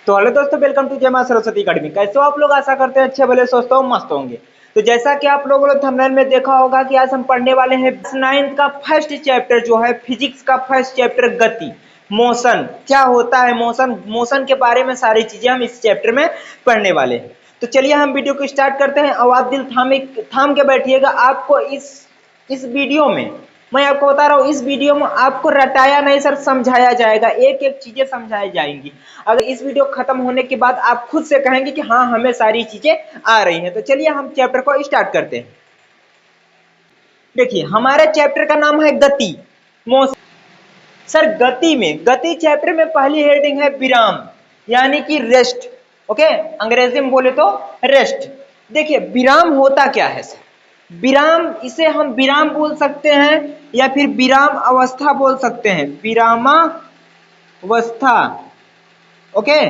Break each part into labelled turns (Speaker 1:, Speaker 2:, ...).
Speaker 1: तो हेलो दोस्तों, welcome to जय मां सरस्वती अकेडमी। कैसे हो आप लोग? आशा करते हैं अच्छे भले स्वस्थ हो, मस्त होंगे। तो जैसा कि आप लोगों ने थंबनेल में देखा होगा कि आज हम पढ़ने वाले हैं 9th का फर्स्ट चैप्टर जो है फिजिक्स का फर्स्ट चैप्टर गति, मोशन। क्या होता है मोशन, मोशन के बारे में सारी चीजें हम इस चैप्टर में पढ़ने वाले हैं। तो चलिए हम वीडियो को स्टार्ट करते हैं। और आप दिल थाम के बैठिएगा। आपको इस वीडियो में मैं आपको बता रहा हूँ, इस वीडियो में आपको रटाया नहीं सर, समझाया जाएगा। एक एक चीजें समझाई जाएंगी। अगर इस वीडियो खत्म होने के बाद आप खुद से कहेंगे कि हाँ हमें सारी चीजें आ रही हैं। तो चलिए हम चैप्टर को स्टार्ट करते हैं। देखिए हमारे चैप्टर का नाम है गति, मोशन। सर गति चैप्टर में पहली हेडिंग है विराम, यानी कि रेस्ट। ओके, अंग्रेजी में बोले तो रेस्ट। देखिए विराम होता क्या है सर? विराम, इसे हम विराम बोल सकते हैं या फिर विराम अवस्था बोल सकते हैं, विरामावस्था। ओके,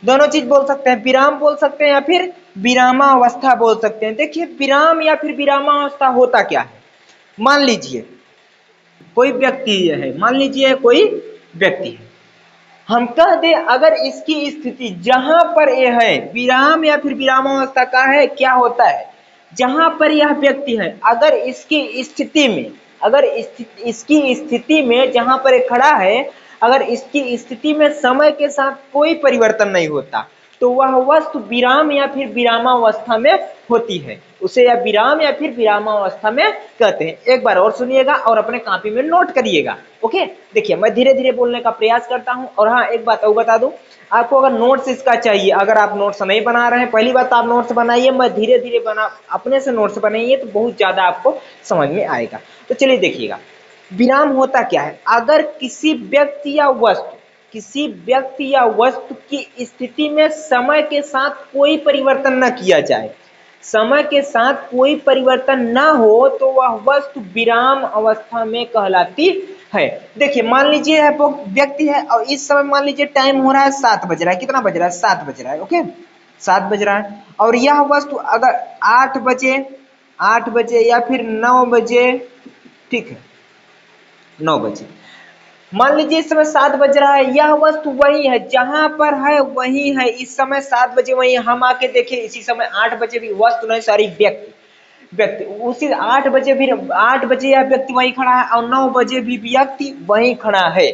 Speaker 1: दोनों चीज बोल सकते हैं, विराम बोल सकते हैं या फिर विरामावस्था बोल सकते हैं। देखिए विराम या फिर विरामावस्था होता क्या है? मान लीजिए कोई व्यक्ति है, मान लीजिए कोई व्यक्ति है, हम कह दें अगर इसकी स्थिति जहां पर यह है, विराम या फिर विरामावस्था का है, क्या होता है जहां पर यह व्यक्ति है, अगर इसकी स्थिति में, अगर इसकी स्थिति में जहां पर ये खड़ा है, अगर इसकी स्थिति में समय के साथ कोई परिवर्तन नहीं होता तो वह वस्तु विराम या फिर विरामावस्था में होती है। उसे या विराम या फिर विरामावस्था में कहते हैं। एक बार और सुनिएगा और अपने कॉपी में नोट करिएगा। ओके, देखिए मैं धीरे धीरे बोलने का प्रयास करता हूं। और हाँ, एक बात और बता दूं, आपको अगर नोट्स इसका चाहिए, अगर आप नोट्स नहीं बना रहे हैं, पहली बात आप नोट्स बनाइए, मैं धीरे धीरे अपने से नोट्स बनाइए तो बहुत ज्यादा आपको समझ में आएगा। तो चलिए देखिएगा, विराम होता क्या है? अगर किसी व्यक्ति या वस्तु की स्थिति में समय के साथ कोई परिवर्तन न किया जाए, समय के साथ कोई परिवर्तन ना हो तो वह वस्तु विराम अवस्था में कहलाती है। देखिए मान लीजिए है वो व्यक्ति है और इस समय मान लीजिए टाइम हो रहा है 7 बज रहा है। कितना बज रहा है? 7 बज रहा है। ओके, 7 बज रहा है और यह वस्तु अगर 8 बजे या फिर 9 बजे, ठीक है 9 बजे, मान लीजिए इस समय 7 बज रहा है, यह वस्तु वही है जहां पर है वही है, इस समय 7 बजे वही। हम आके देखें इसी समय 8 बजे भी वस्तु नहीं, सॉरी व्यक्ति व्यक्ति उसी 8 बजे भी, 8 बजे यह व्यक्ति वही खड़ा है और 9 बजे भी व्यक्ति वही खड़ा है।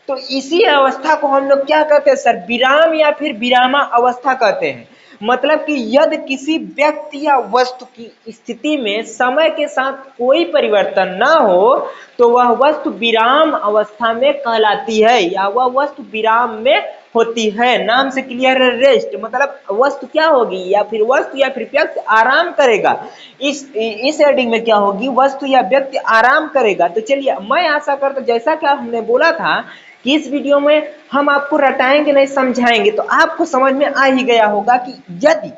Speaker 1: तो इसी अवस्था को हम लोग क्या कहते हैं सर? विराम या फिर विरामा अवस्था कहते हैं। मतलब कि यदि किसी व्यक्ति या वस्तु की स्थिति में समय के साथ कोई परिवर्तन ना हो तो वह वस्तु विराम अवस्था में कहलाती है, या वह वस्तु विराम में होती है। नाम से क्लियर है, रेस्ट मतलब वस्तु क्या होगी, या फिर वस्तु या फिर व्यक्ति आराम करेगा। इस हेडिंग में क्या होगी? वस्तु या व्यक्ति आराम करेगा। तो चलिए मैं आशा करता हूं, जैसा कि हमने बोला था कि इस वीडियो में हम आपको रटाएंगे नहीं, समझाएंगे, तो आपको समझ में आ ही गया होगा कि यदि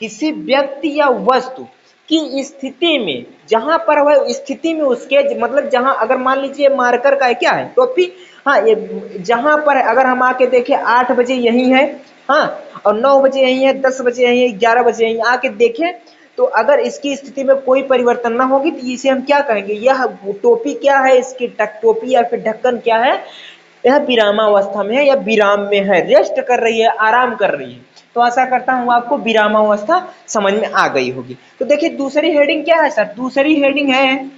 Speaker 1: किसी व्यक्ति या वस्तु की स्थिति में, जहां पर वह स्थिति में उसके मतलब जहां, अगर मान लीजिए मार्कर का है, क्या है? टोपी। हाँ, ये जहां पर अगर हम आके देखें 8 बजे यही है, हाँ, और 9 बजे यही है, 10 बजे यही है, 11 बजे यही आके देखें, तो अगर इसकी स्थिति में कोई परिवर्तन ना होगी तो इसे हम क्या कहेंगे? यह टोपी क्या है? इसकी टोपी या फिर ढक्कन क्या है? यह विरामावस्था में है या विराम में है, रेस्ट कर रही है, आराम कर रही है। तो आशा करता हूं आपको विरामावस्था समझ में आ गई होगी। तो देखिए दूसरी हेडिंग क्या है सर? दूसरी हेडिंग है,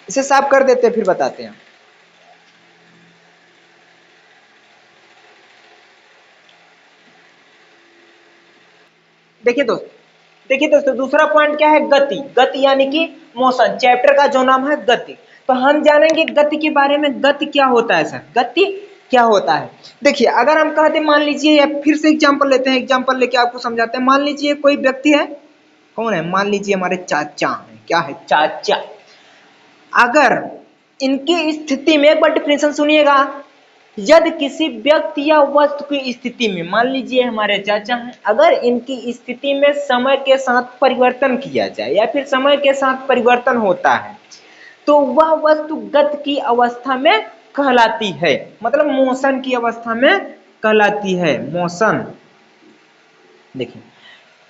Speaker 1: इसे साफ कर देते हैं फिर बताते हैं। देखिए दोस्तों दूसरा पॉइंट क्या है? गति। गति यानी कि मोशन। चैप्टर का जो नाम है गति। तो हम जानेंगे गति के बारे में। गति क्या होता है सर? गति क्या होता है? देखिए अगर हम कहते हैं, मान लीजिए, या फिर से एग्जांपल लेते हैं, एग्जांपल लेके आपको समझाते हैं। मान लीजिए कोई व्यक्ति है, कौन है? मान लीजिए हमारे चाचा है। क्या है? चाचा। अगर इनकी स्थिति में, एक बार डिफिनेशन सुनिएगा, यदि किसी व्यक्ति या वस्तु की स्थिति में, मान लीजिए हमारे चाचा हैं, अगर इनकी स्थिति में समय के साथ परिवर्तन किया जाए या फिर समय के साथ परिवर्तन होता है तो वह वस्तु गति की अवस्था में कहलाती है, मतलब मोशन की अवस्था में कहलाती है, मोशन। देखिए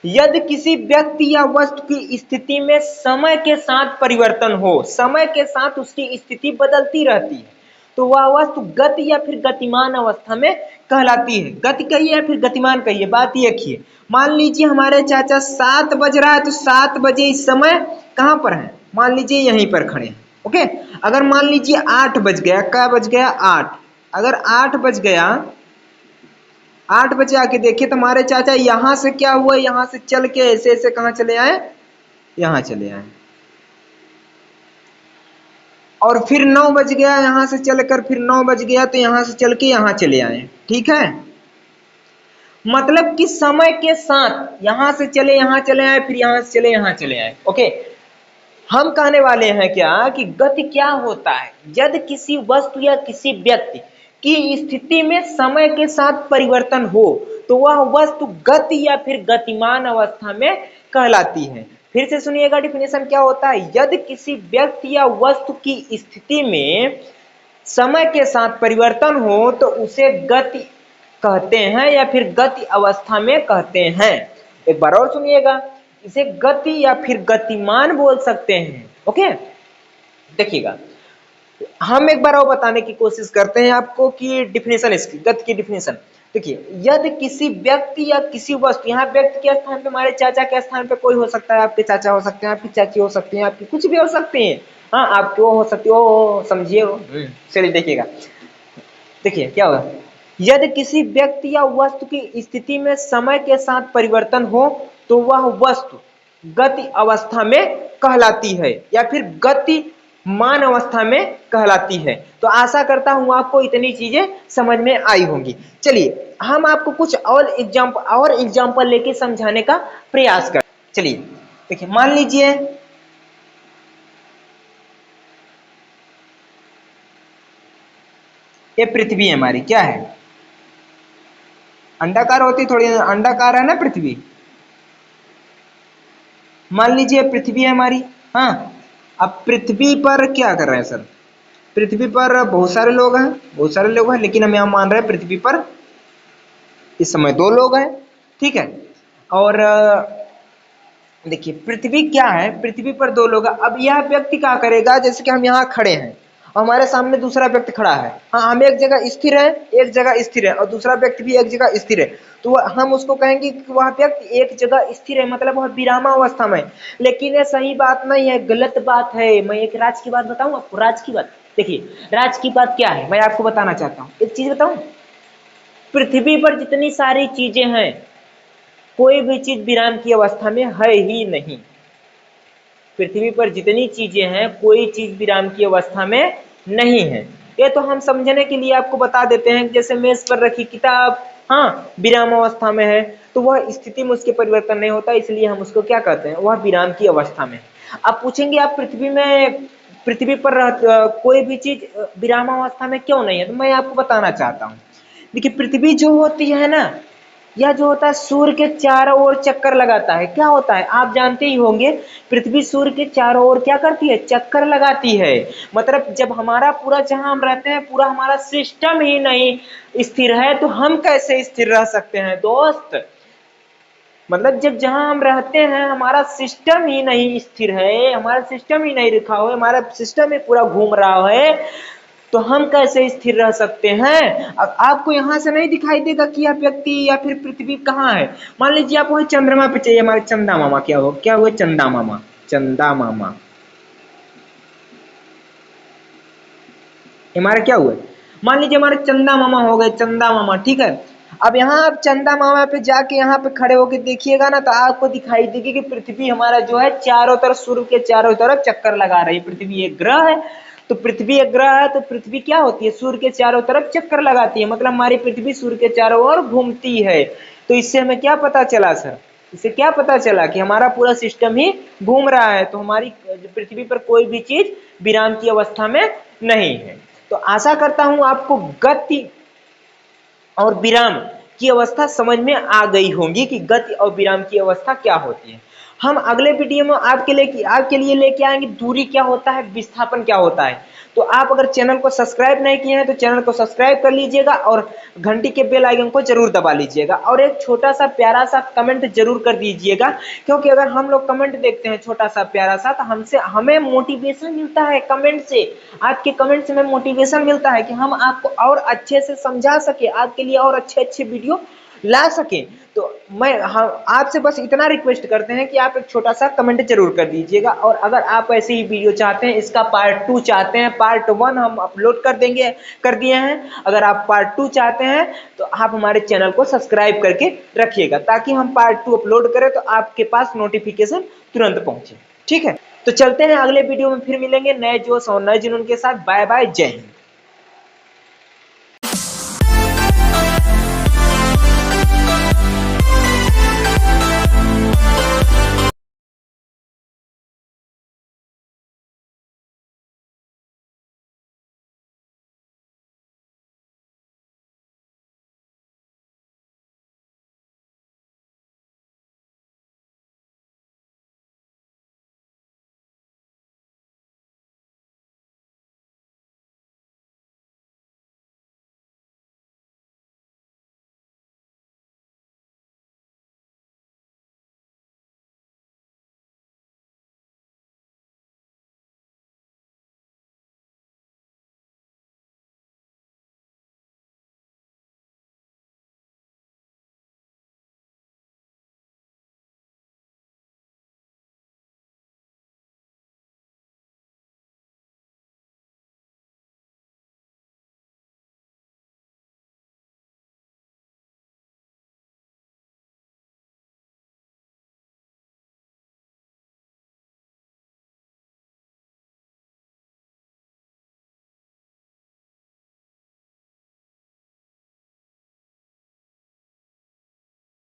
Speaker 1: यदि किसी व्यक्ति या वस्तु की स्थिति में समय के साथ परिवर्तन हो, समय के साथ उसकी स्थिति बदलती रहती है, तो वह वस्तु गति या फिर गतिमान अवस्था में कहलाती है। गति कहिए या फिर गतिमान कहिए, बात ये रखिए। मान लीजिए हमारे चाचा 7 बज रहा है, तो 7 बजे इस समय कहाँ पर है, मान लीजिए यहीं पर खड़े हैं। ओके, अगर मान लीजिए 8 बज गया, क्या बज गया 8, अगर 8 बज गया, 8 बजे आके देखिए तो हमारे चाचा यहां से क्या हुआ, यहां से चल के ऐसे ऐसे कहां चले आए, यहां चले आए, और फिर 9 बज गया, यहां से चलकर फिर 9 बज गया तो यहां से चल के यहां चले आए। ठीक है, मतलब कि समय के साथ यहां से चले यहां चले आए, फिर यहां से चले यहां चले आए। ओके, हम कहने वाले हैं क्या कि गति क्या होता है, यदि किसी वस्तु या किसी व्यक्ति की स्थिति में समय के साथ परिवर्तन हो तो वह वस्तु गति या फिर गतिमान अवस्था में कहलाती है। फिर से सुनिएगा डिफिनेशन क्या होता है, यदि किसी व्यक्ति या वस्तु की स्थिति में समय के साथ परिवर्तन हो तो उसे गति कहते हैं या फिर गति अवस्था में कहते हैं। एक बार और सुनिएगा, इसे गति या फिर गतिमान बोल सकते हैं। ओके, देखिएगा, हम एक बार और बताने की कोशिश करते हैं आपको कि डिफिनेशन इसकी, गति की डिफिनेशन देखिए। यदि किसी व्यक्ति या किसी वस्तु, यहाँ व्यक्ति के स्थान पे हमारे चाचा के स्थान पे कोई हो सकता है, आपके चाचा हो सकते हैं, आपकी चाची हो सकती है, आपकी कुछ भी हो सकते हैं, हाँ आपकी वो हो सकती हो, समझिए वो। चलिए देखिएगा, देखिए क्या होगा, यदि किसी व्यक्ति या वस्तु की स्थिति में समय के साथ परिवर्तन हो तो वह वस्तु गति अवस्था में कहलाती है या फिर गतिमान अवस्था में कहलाती है। तो आशा करता हूं आपको इतनी चीजें समझ में आई होंगी। चलिए हम आपको कुछ और एग्जांपल लेके समझाने का प्रयास करें। चलिए देखिए, मान लीजिए ये पृथ्वी हमारी क्या है, अंडाकार होती, थोड़ी अंडाकार है ना पृथ्वी। मान लीजिए पृथ्वी है हमारी, हाँ। अब पृथ्वी पर क्या कर रहे हैं सर, पृथ्वी पर बहुत सारे लोग हैं, बहुत सारे लोग हैं, लेकिन हम यहां मान रहे हैं पृथ्वी पर इस समय 2 लोग हैं। ठीक है, और देखिए पृथ्वी क्या है, पृथ्वी पर 2 लोग हैं। अब यह व्यक्ति क्या करेगा, जैसे कि हम यहाँ खड़े हैं और हमारे सामने दूसरा व्यक्ति खड़ा है, हाँ हम एक जगह स्थिर है, एक जगह स्थिर है, और दूसरा व्यक्ति भी एक जगह स्थिर है, तो हम उसको कहेंगे कि वह व्यक्ति एक जगह स्थिर है, मतलब वह विरामावस्था में। लेकिन ये सही बात नहीं है, गलत बात है। मैं एक राज की बात बताऊं आपको, राज की बात। देखिए राज की बात क्या है, मैं आपको बताना चाहता हूँ। एक चीज बताऊं, पृथ्वी पर जितनी सारी चीजें हैं कोई भी चीज विराम की अवस्था में है ही नहीं। पृथ्वी पर जितनी चीजें हैं कोई चीज विराम की अवस्था में नहीं है। ये तो हम समझने के लिए आपको बता देते हैं, जैसे मेज पर रखी किताब, हाँ विराम अवस्था में है तो वह स्थिति में उसके परिवर्तन नहीं होता, इसलिए हम उसको क्या कहते हैं, वह विराम की अवस्था में। अब पूछेंगे आप पृथ्वी पर कोई भी चीज विराम अवस्था में क्यों नहीं है, तो मैं आपको बताना चाहता हूँ। देखिए पृथ्वी जो होती है ना, यह जो होता है सूर्य के चारों ओर चक्कर लगाता है। क्या होता है आप जानते ही होंगे, पृथ्वी सूर्य के चारों ओर क्या करती है, चक्कर लगाती है। मतलब जब हमारा पूरा, जहां हम रहते हैं पूरा हमारा सिस्टम ही नहीं स्थिर है तो हम कैसे स्थिर रह सकते हैं दोस्त। मतलब जब जहां हम रहते हैं हमारा सिस्टम ही नहीं स्थिर है, हमारा सिस्टम ही नहीं रखा हुआ है, हमारा सिस्टम ही पूरा घूम रहा है, तो हम कैसे स्थिर रह सकते हैं। अब आपको यहां से नहीं दिखाई देगा कि यह व्यक्ति या फिर पृथ्वी कहाँ है। मान लीजिए आप वही चंद्रमा पे चाहिए, हमारे चंदा मामा क्या हुआ चंदा मामा, चंदा मामा हमारे क्या हुए, मान लीजिए हमारे चंदा मामा हो गए, चंदा मामा। ठीक है, अब यहाँ आप चंदा मामा पे जाके यहाँ पे खड़े होके देखिएगा ना तो आपको दिखाई देगी कि पृथ्वी हमारा जो है चारों तरफ, सूर्य के चारों तरफ चक्कर लगा रही है। पृथ्वी एक ग्रह है, तो पृथ्वी एक ग्रह है तो पृथ्वी क्या होती है, सूर्य के चारों तरफ चक्कर लगाती है, मतलब हमारी पृथ्वी सूर्य के चारों ओर घूमती है। तो इससे हमें क्या पता चला सर, इससे क्या पता चला कि हमारा पूरा सिस्टम ही घूम रहा है, तो हमारी पृथ्वी पर कोई भी चीज विराम की अवस्था में नहीं है। तो आशा करता हूं आपको गति और विराम की अवस्था समझ में आ गई होंगी कि गति और विराम की अवस्था क्या होती है। हम अगले वीडियो में आपके लिए लेके आएंगे दूरी क्या होता है, विस्थापन क्या होता है। तो आप अगर चैनल को सब्सक्राइब नहीं किए हैं तो चैनल को सब्सक्राइब कर लीजिएगा और घंटी के बेल आइकन को जरूर दबा लीजिएगा और एक छोटा सा प्यारा सा कमेंट जरूर कर दीजिएगा, क्योंकि अगर हम लोग कमेंट देखते हैं छोटा सा प्यारा सा तो हमें मोटिवेशन मिलता है कमेंट से। आपके कमेंट से हमें मोटिवेशन मिलता है कि हम आपको और अच्छे से समझा सके, आपके लिए और अच्छे अच्छे वीडियो ला सके। तो हम आपसे बस इतना रिक्वेस्ट करते हैं कि आप एक छोटा सा कमेंट जरूर कर दीजिएगा। और अगर आप ऐसे ही वीडियो चाहते हैं, इसका पार्ट 2 चाहते हैं, पार्ट 1 हम अपलोड कर दिए हैं, अगर आप पार्ट 2 चाहते हैं तो आप हमारे चैनल को सब्सक्राइब करके रखिएगा, ताकि हम पार्ट 2 अपलोड करें तो आपके पास नोटिफिकेशन तुरंत पहुंचे। ठीक है, तो चलते हैं अगले वीडियो में, फिर मिलेंगे नए जोश और नए जुनून के साथ। बाय बाय, जय हिंद।